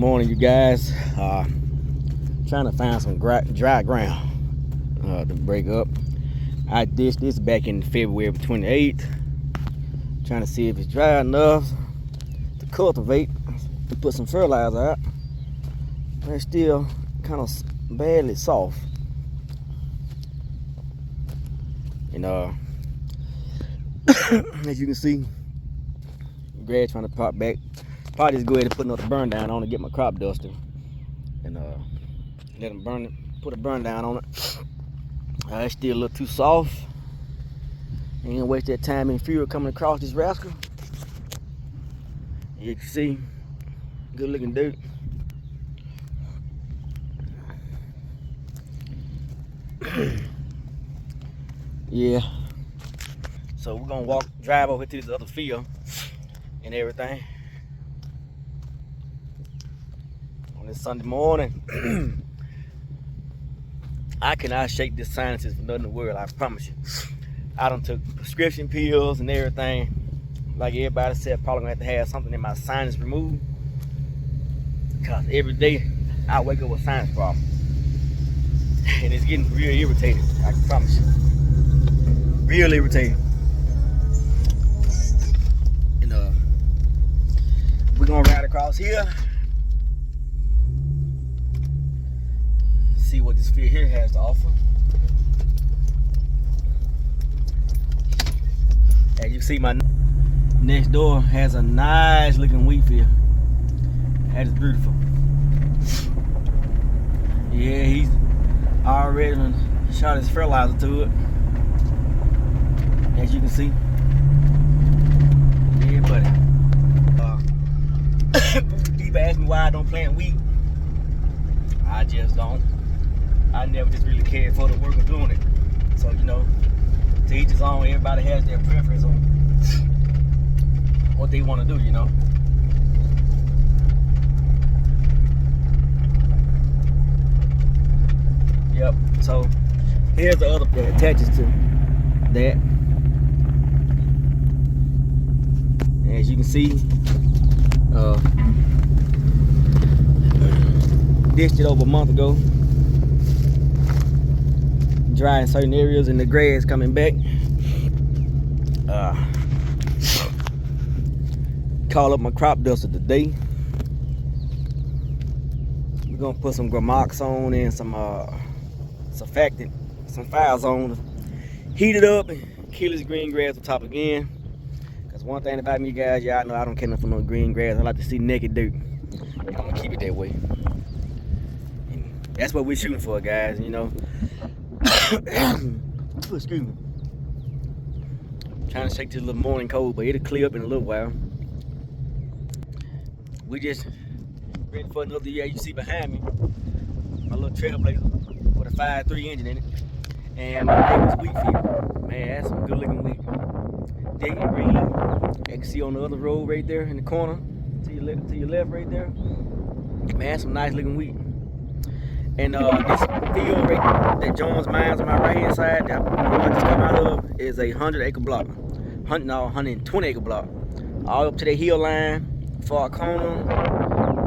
morning, you guys. Trying to find some dry ground to break up. I dished this back in February 28th. Trying to see if it's dry enough to cultivate and put some fertilizer out. But it's still kind of badly soft. And as you can see, grass trying to pop back. Probably just go ahead and put another burn down on it, get my crop duster, and let them burn it. Put a burn down on it. It's still a little too soft. Ain't gonna waste that time and fuel coming across this rascal. You can see, good looking dirt. Yeah. So we're gonna drive over to this other field and everything on this Sunday morning. I cannot shake this sinuses for nothing in the world, I promise you. I done took prescription pills and everything. Like everybody said, probably gonna have to have something in my sinus removed. Cause every day I wake up with a sinus problem. And it's getting real irritating, I can promise you. Real irritating. And we're gonna ride across here. See what this field here has to offer. As you see, my next door has a nice looking wheat field. That is beautiful. Yeah, he's already shot his fertilizer to it. As you can see. Yeah, buddy. People ask me why I don't plant wheat. I just don't. I never just really cared for the work of doing it. So, you know, to each his own, everybody has their preference on what they want to do, you know. Yep, so here's the other that attaches to that. As you can see, dished it over a month ago. Dry in certain areas and the grass coming back. Call up my crop duster today. We're gonna put some Gramox on and some surfactant, some files on, heat it up and kill this green grass on top again. Cause one thing about me, guys, y'all know I don't care nothing for no green grass. I like to see naked dirt. And I'm gonna keep it that way. And that's what we're shooting for, guys, you know. Excuse me. Trying to shake this little morning cold, but it'll clear up in a little while. We just ready for another year. You see behind me, my little Trailblazer with a 5.3 engine in it, and my neighbor's wheat field. Man, that's some good looking wheat. Dead green. You can see on the other road right there in the corner, to your left right there. Man, that's some nice looking wheat. And this field right that Jones Mines on my right hand side, that I just come out of, is a 100-acre block. 120-acre block. All up to the hill line, far corner.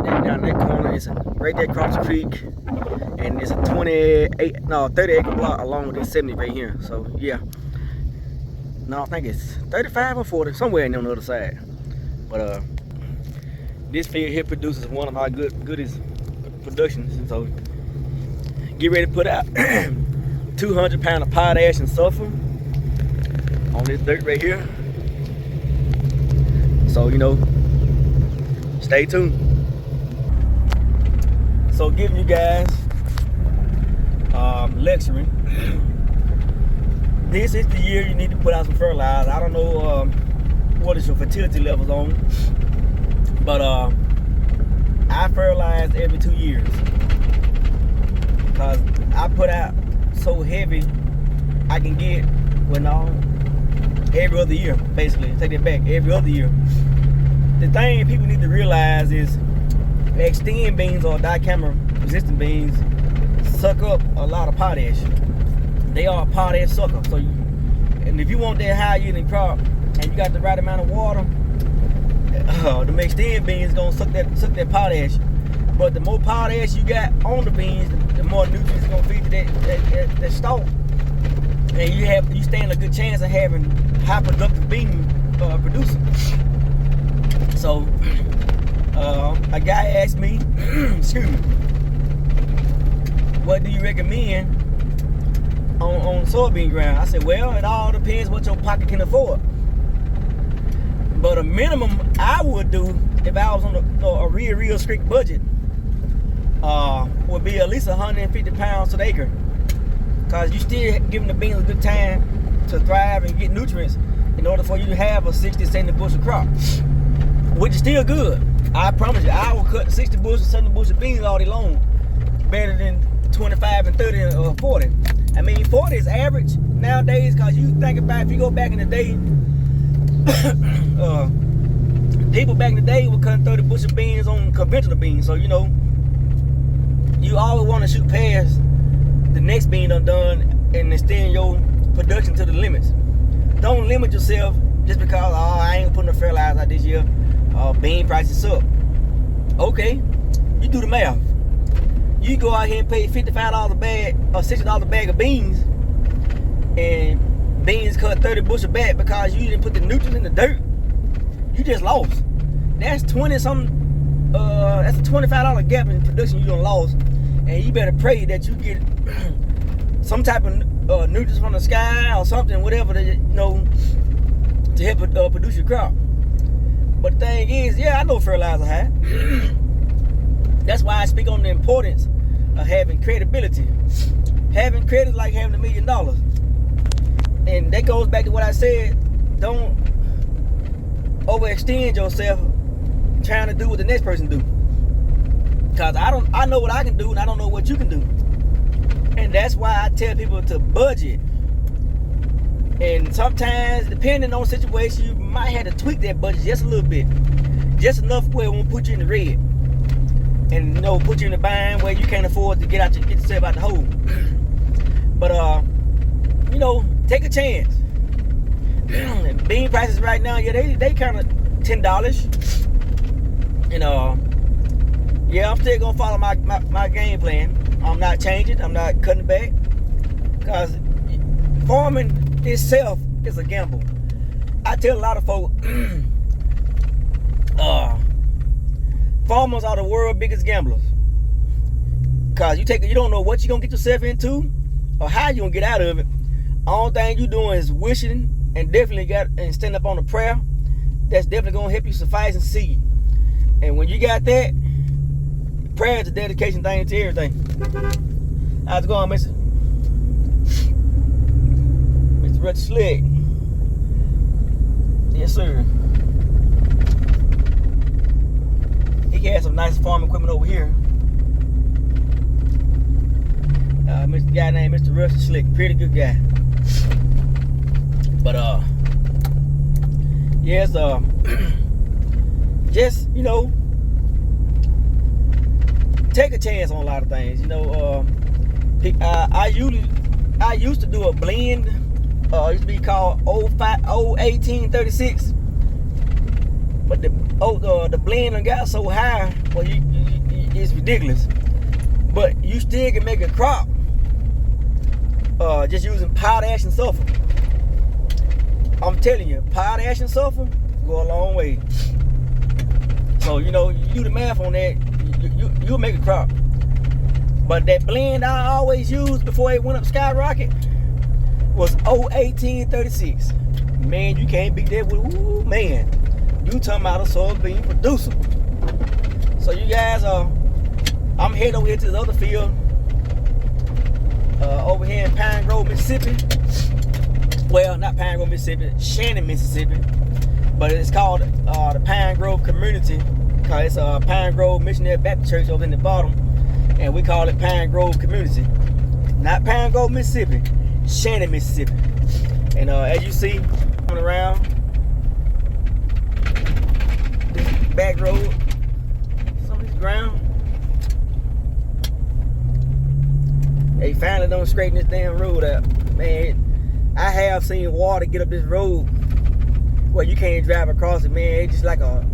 Then down that corner is right there across the creek. And it's a 30-acre block along with this 70 right here. So yeah. No, I think it's 35 or 40, somewhere in on the other side. But this field here produces one of our goodest productions. So get ready to put out 200 pounds of potash and sulfur on this dirt right here. So, you know, stay tuned. So giving you guys lecturing. This is the year you need to put out some fertilizer. I don't know what is your fertility levels on, but I fertilize every 2 years. Cause I put out so heavy I can get, well, no, every other year, basically. Take that back, every other year. The thing people need to realize is extend beans or dicamba resistant beans suck up a lot of potash. They are a potash sucker. So, and if you want that high yielding crop and you got the right amount of water, the extend beans gonna suck that potash But the more potash you got on the beans, the more nutrients it's gonna feed to that stalk. And you stand a good chance of having high productive bean producing. So a guy asked me, excuse me, what do you recommend on soybean ground? I said, well, it all depends what your pocket can afford. But a minimum I would do if I was on a real strict budget would be at least 150 pounds to the acre. Because you still giving the beans a good time to thrive and get nutrients in order for you to have a 60, 70 bushel crop, which is still good. I promise you, I will cut 60 bushel, 70 bushel beans all day long better than 25 and 30 or 40. I mean, 40 is average nowadays, because you think about if you go back in the day, people back in the day were cutting 30 bushel beans on conventional beans. So, you know, you always want to shoot past the next bean done and extend your production to the limits. Don't limit yourself just because, I ain't putting the fertilizer out this year. Bean prices up. Okay, you do the math. You go out here and pay $55 a bag or $60 a bag of beans, and beans cut 30 bushel back because you didn't put the nutrients in the dirt. You just lost. That's that's a $25 gap in production you done lost, and you better pray that you get some type of nutrients from the sky or something, whatever, to, you know, to help produce your crop. But the thing is, yeah, I know fertilizer high. That's why I speak on the importance of having credibility. Having credit is like having $1 million. And that goes back to what I said. Don't overextend yourself trying to do what the next person do. Because I know what I can do, and I don't know what you can do. And that's why I tell people to budget. And sometimes, depending on the situation, you might have to tweak that budget just a little bit. Just enough where it won't put you in the red. And, you know, put you in the bind where you can't afford to get yourself out the hole. But, you know, take a chance. Bean prices right now, yeah, they kind of $10. And, yeah, I'm still going to follow my game plan. I'm not changing. I'm not cutting back. Because farming itself is a gamble. I tell a lot of folks, farmers are the world's biggest gamblers. Cause you don't know what you're gonna get yourself into or how you're gonna get out of it. All thing you doing is wishing, and definitely stand up on a prayer. That's definitely gonna help you suffice and succeed. And when you got that, prayer is a dedication thing to everything. How's it going, Mr. Rich Slick? Yes, sir. He has some nice farm equipment over here. Mr. Guy named Mr. Rush Slick, pretty good guy. But yes, just, you know, take a chance on a lot of things. You know, I used to do a blend. It used to be called old 1836. But the blend done got so high, well, it's ridiculous. But you still can make a crop just using potash and sulfur. I'm telling you, potash and sulfur go a long way. So, you know, you do the math on that, you'll make a crop. But that blend I always used before it went up skyrocket was 1836. Man, you can't beat that with, ooh, man. You talking about a soybean producer. So you guys, I'm heading over here to the other field, over here in Pine Grove, Mississippi. Well, not Pine Grove, Mississippi, Shannon, Mississippi. But it's called the Pine Grove Community, because it's a Pine Grove Missionary Baptist Church over in the bottom, and we call it Pine Grove Community. Not Pine Grove, Mississippi, Shannon, Mississippi. And as you see, coming around this back road, some of this ground, they finally done straighten this damn road out. Man, I have seen water get up this road where you can't drive across it, man. It's just like a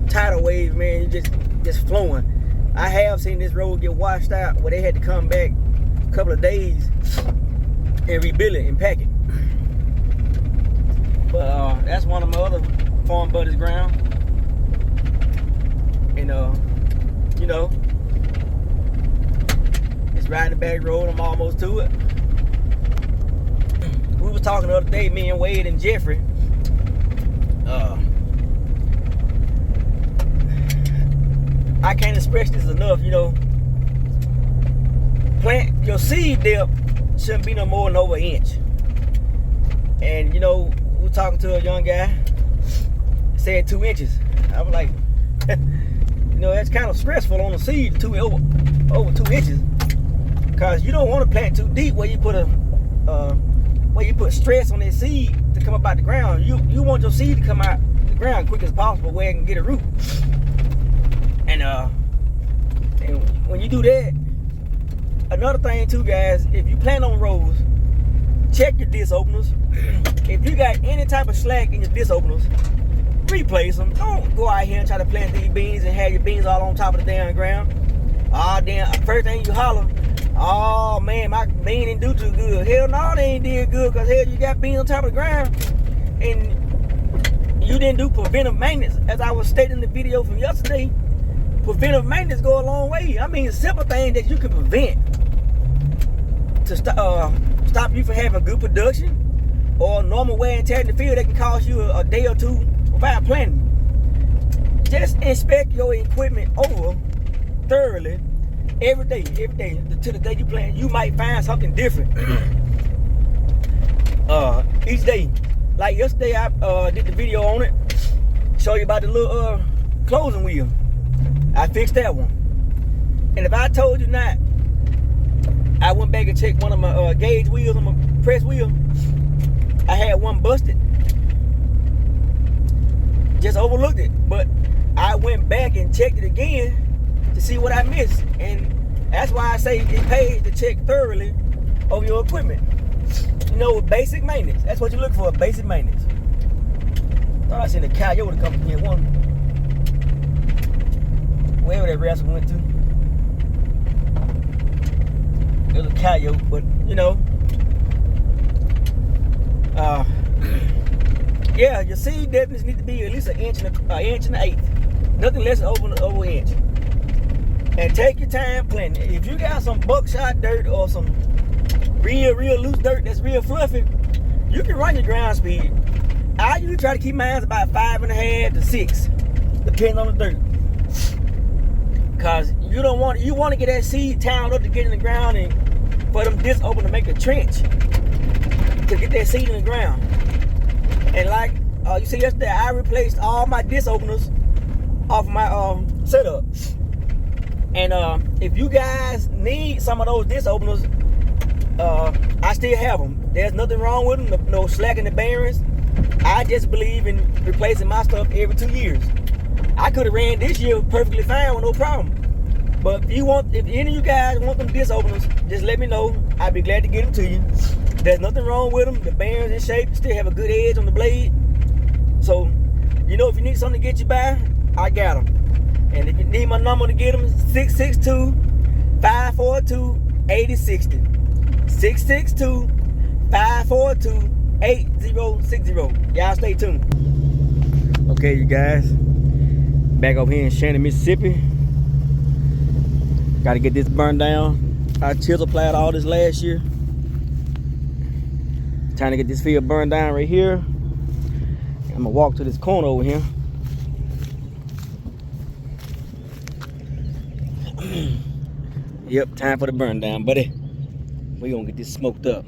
tidal wave, man. You just just flowing. I have seen this road get washed out where they had to come back a couple of days and rebuild it and pack it. But that's one of my other farm buddies' ground. And you know, it's riding the back road. I'm almost to it. We was talking the other day, me and Wade and Jeffrey. I can't express this enough, you know. Plant your seed depth shouldn't be no more than over an inch. And you know, we were talking to a young guy, said 2 inches. I was like, you know, that's kind of stressful on the seed, over 2 inches, because you don't want to plant too deep where you put stress on that seed to come up out the ground. You want your seed to come out the ground quick as possible where it can get a root. And when you do that, another thing too, guys, if you plant on rows, check your disc openers. If you got any type of slack in your disc openers, replace them. Don't go out here and try to plant these beans and have your beans all on top of the damn ground. Damn, first thing you holler, oh man, my bean didn't do too good. Hell no, they ain't did good, because hell, you got beans on top of the ground and you didn't do preventive maintenance. As I was stating in the video from yesterday, preventive maintenance go a long way. I mean, simple things that you can prevent to stop you from having good production or normal wear and tear in the field that can cost you a day or two without planting. Just inspect your equipment over thoroughly every day to the day you plant. You might find something different each day. Like yesterday, I did the video on it, show you about the little closing wheel. I fixed that one. And if I told you not, I went back and checked one of my gauge wheels on my press wheel. I had one busted. Just overlooked it. But I went back and checked it again to see what I missed. And that's why I say it pays to check thoroughly over your equipment. You know, basic maintenance. That's what you look for, basic maintenance. Thought I seen a coyote come from here. Wherever that rascal went to. It was a coyote, but you know. Yeah, your seed definitely needs to be at least an inch and an eighth. Nothing less than over an inch. And take your time planting. If you got some buckshot dirt or some real loose dirt that's real fluffy, you can run your ground speed. I usually try to keep my hands about 5.5 to 6, depending on the dirt. Cause you want to get that seed towned up to get in the ground and for them discs open to make a trench to get that seed in the ground. And like you see yesterday, I replaced all my disc openers off my setup. And if you guys need some of those disc openers, I still have them. There's nothing wrong with them. No slack in the bearings. I just believe in replacing my stuff every 2 years. I could have ran this year perfectly fine with no problem. But if any of you guys want them disc openers, just let me know. I'd be glad to get them to you. There's nothing wrong with them. The bearings in shape, still have a good edge on the blade. So, you know, if you need something to get you by, I got them. And if you need my number to get them, 662-542-8060. 662-542-8060. Y'all stay tuned. Okay, you guys. Back over here in Shannon, Mississippi. Got to get this burned down. I chisel plied all this last year. Trying to get this field burned down right here. I'm gonna walk to this corner over here. Yep, time for the burn down, buddy. We gonna get this smoked up.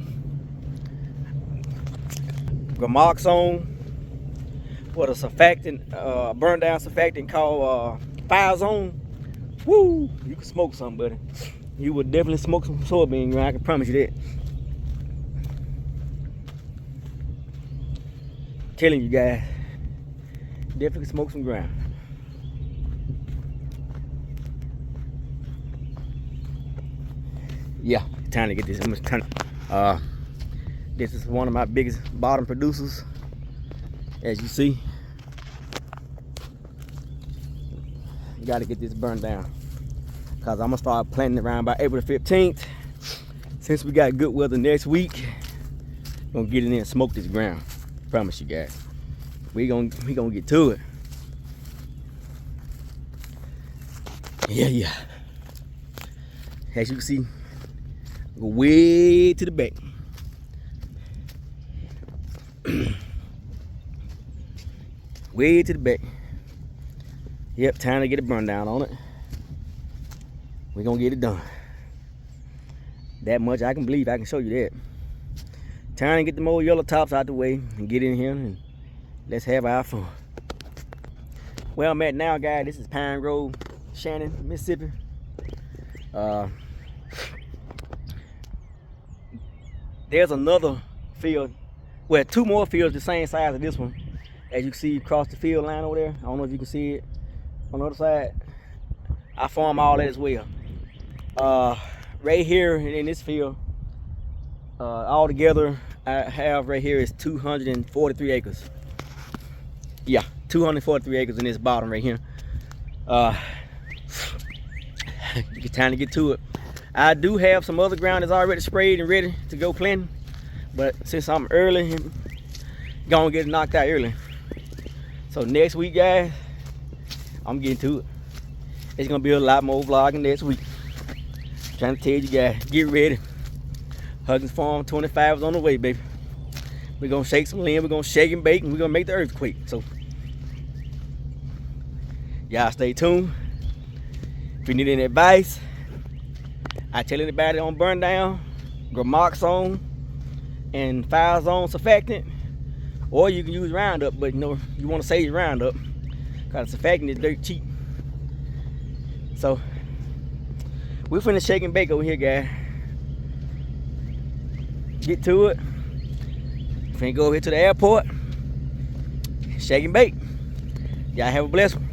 Gramoxone. What a surfactant, burn down surfactant called Fire Zone. Woo! You can smoke something, buddy. You would definitely smoke some soybean grind, I can promise you that. Telling you guys, definitely smoke some ground. Yeah, time to get this. This is one of my biggest bottom producers, as you see. got to get this burned down. Because I'm going to start planting around by April the 15th. Since we got good weather next week, I'm going to get in there and smoke this ground. Promise you guys. We gonna get to it. Yeah. As you can see, go way to the back. Way to the back. Yep, time to get a burn down on it. We're gonna get it done. That much I can believe, I can show you that. Time to get the old yellow tops out the way and get in here and let's have our fun. Where I'm at now, guys, this is Pine Grove, Shannon, Mississippi. There's another field, well, 2 more fields the same size as this one. As you can see across the field line over there. I don't know if you can see it on the other side. I farm all that as well. Right here in this field, all together, I have right here is 243 acres. Yeah, 243 acres in this bottom right here. It's time to get to it. I do have some other ground that's already sprayed and ready to go planting, but since I'm early, gonna get it knocked out early. So next week, guys, I'm getting to it. It's gonna be a lot more vlogging next week. Trying to tell you guys, get ready. Huggins Farm 25 is on the way, baby. We're gonna shake some land, we're gonna shake and bake, and we're gonna make the earthquake. So y'all stay tuned. If you need any advice, I tell anybody on burn down, Gramoxone and Fire Zone surfactant, or you can use Roundup, but you know you want to save your Roundup because surfactant is dirt cheap. So we're finna shake and bake over here, guys. Get to it. Finna go over here to the airport. Shake and bake. Y'all have a blessed one.